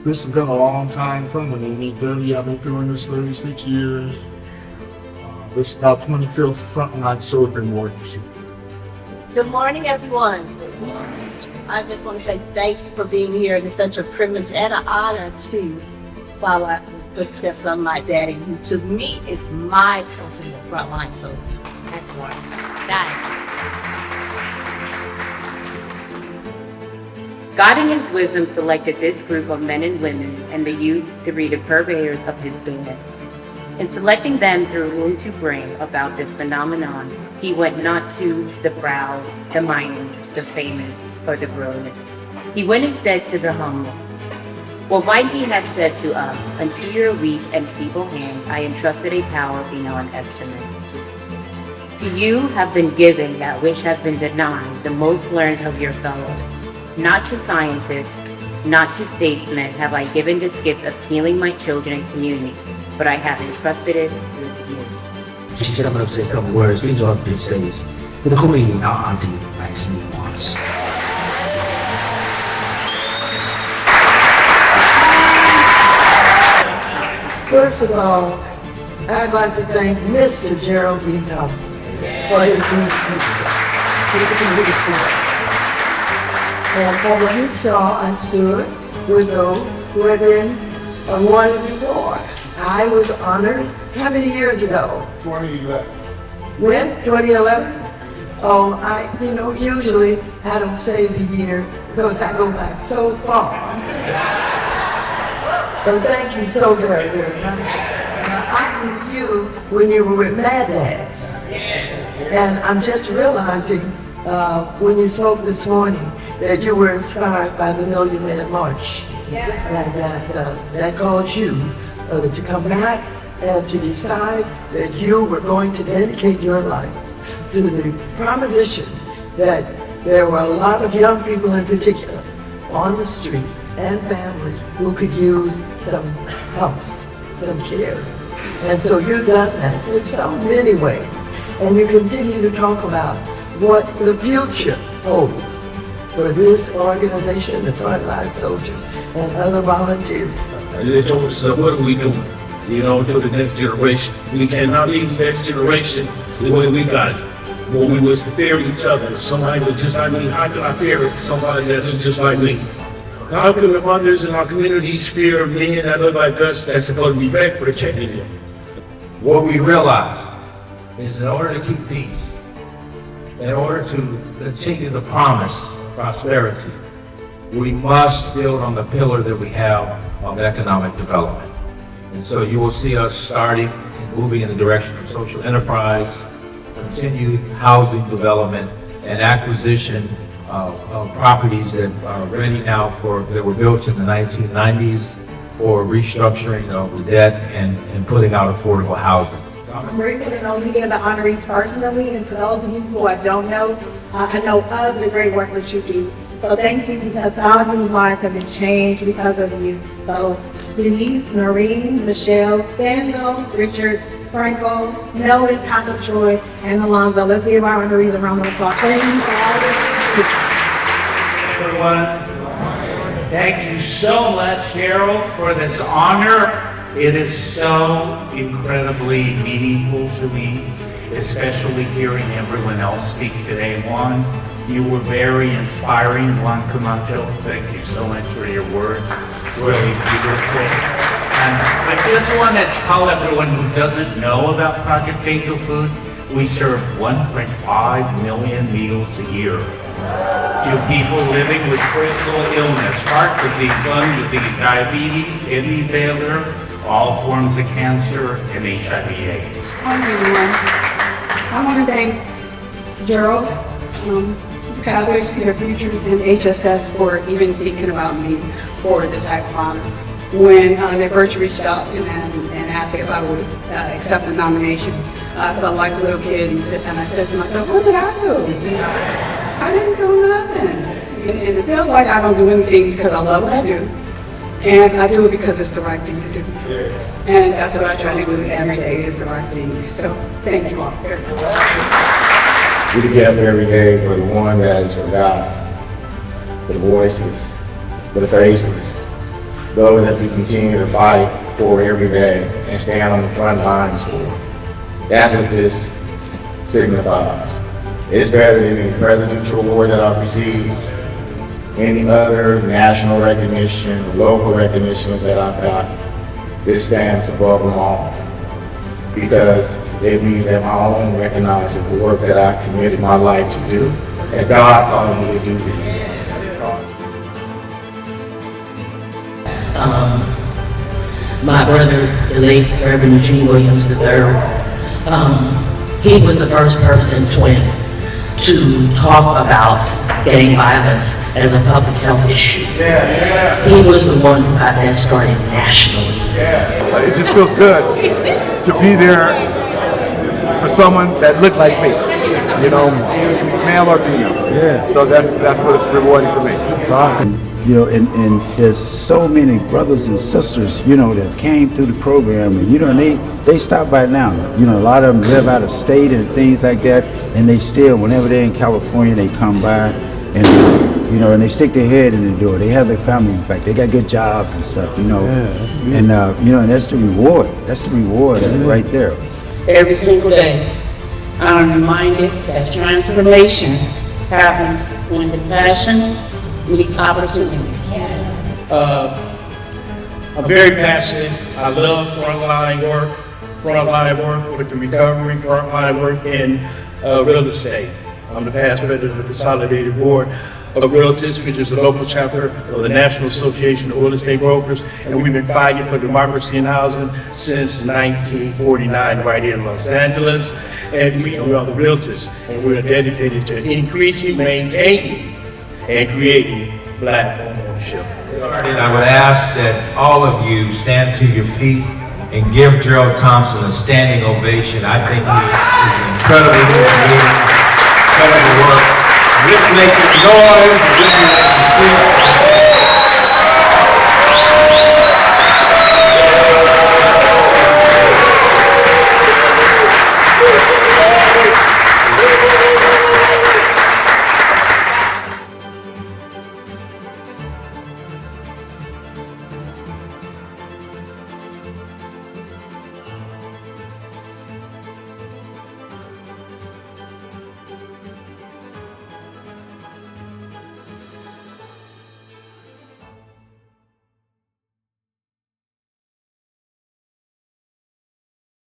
This has been a long time coming. I've been doing this 36 years. This is our 25th Frontline Civic Awards. Good morning, everyone. I just want to say thank you for being here. It's such a privilege and an honor to follow the footsteps of my daddy, who to me is my personal frontline soldier. God in his wisdom selected this group of men and women and the youth to be the purveyors of his goodness. In selecting them through whom to bring about this phenomenon, he went not to the proud, the mighty, the famous, or the brilliant. He went instead to the humble. What might he have said to us, unto your weak and feeble hands I entrusted a power beyond estimate. To you have been given that which has been denied the most learned of your fellows. Not to scientists, not to statesmen have I given this gift of healing my children and community, but I have entrusted it with you. She said I'm going to say a couple words. Please all please say this. To the Queen, our Auntie Maxine Waters. First of all, I'd like to thank Mr. Gerald B. Thompson for his speech. And for what you saw, I stood with those who had been awarded before. I was honored how many years ago? 2011. When? 2011? Oh, usually I don't say the year because I go back so far. But thank you so very, very much. I knew you when you were with Mad Dads. And I'm just realizing when you spoke this morning that you were inspired by the Million Man March. And that caused you to come back and to decide that you were going to dedicate your life to the proposition that there were a lot of young people in particular on the streets and families who could use some help, some care. And so you've done that in so many ways. And you continue to talk about what the future holds for this organization, the Frontline Soldiers, and other volunteers. They told us, what are we doing? To the next generation. We cannot leave the next generation the way we got it. When we was to fear each other. If somebody was just like me, how can I fear somebody that looks just like me? How can the mothers in our communities fear men that look like us that's supposed to be back protecting them? What we realized is in order to keep peace, in order to continue to promise prosperity, we must build on the pillar that we have of economic development. And so you will see us starting and moving in the direction of social enterprise, continued housing development, and acquisition of properties that are ready now that were built in the 1990s for restructuring of the debt and putting out affordable housing. I'm grateful to know many of the honorees personally, and to those of you who I don't know, I know of the great work that you do. So thank you, because thousands of lives have been changed because of you. So Denise, Noreen, Michelle, Stanzo, Richard, Franco, Melvyn, Pastor Troy, and Alonza. Let's give our honorees a round of applause. Everyone, thank you so much, Gerald, for this honor. It is so incredibly meaningful to me, especially hearing everyone else speak today. Juan, you were very inspiring. Juan Camacho, thank you so much for your words. Really beautiful. And I just want to tell everyone who doesn't know about Project Angel Food, we serve 1.5 million meals a year to people living with critical illness, heart disease, lung disease, diabetes, kidney failure, all forms of cancer, and HIV/AIDS. Hi everyone. I want to thank Gerald, Pathways to the Future, and HSS for even thinking about me for this type of honor. When they first reached out and asked me if I would accept the nomination, I felt like a little kid, and I said to myself, what did I do? I didn't do nothing. And it feels like I don't do anything because I love what I do. And I do it because it's the right thing to do. And that's what I try to do every day, is the right thing. So thank you all very much. We get up every day for the one that is forgotten, for the voiceless, for the faceless, those that we continue to fight for every day and stand on the front lines for. That's what this signifies. It's better than any presidential award that I've received, any other national recognition, local recognitions that I've got. This stands above them all because it means that my own recognizes the work that I committed my life to do, and God called me to do this. My brother, the late Reverend Eugene Williams III, he was the first person to talk about gang violence as a public health issue. He was the one who got that started nationally. It just feels good to be there for someone that looked like me, you know, male or female. So that's what's rewarding for me. You know, and there's so many brothers and sisters, you know, that came through the program, and you know, and they stop by now. You know, a lot of them live out of state and things like that, and they still, whenever they're in California, they come by, and you know, and they stick their head in the door. They have their families back. They got good jobs and stuff, you know, and you know, and that's the reward. That's the reward right there. Every single day, I'm reminded that transformation happens when compassion meets opportunity. I'm very passionate. I love frontline work with the recovery, frontline work in real estate. I'm the past president of the Consolidated Board of Realtors, which is a local chapter of the National Association of Real Estate Brokers, and we've been fighting for democracy in housing since 1949 right here in Los Angeles. And we are the Realtors, and we're dedicated to increasing, maintaining, and creating Black homeownership. And I would ask that all of you stand to your feet and give Gerald Thompson a standing ovation. I think he is incredibly creative, incredible work. This makes it noise, this makes it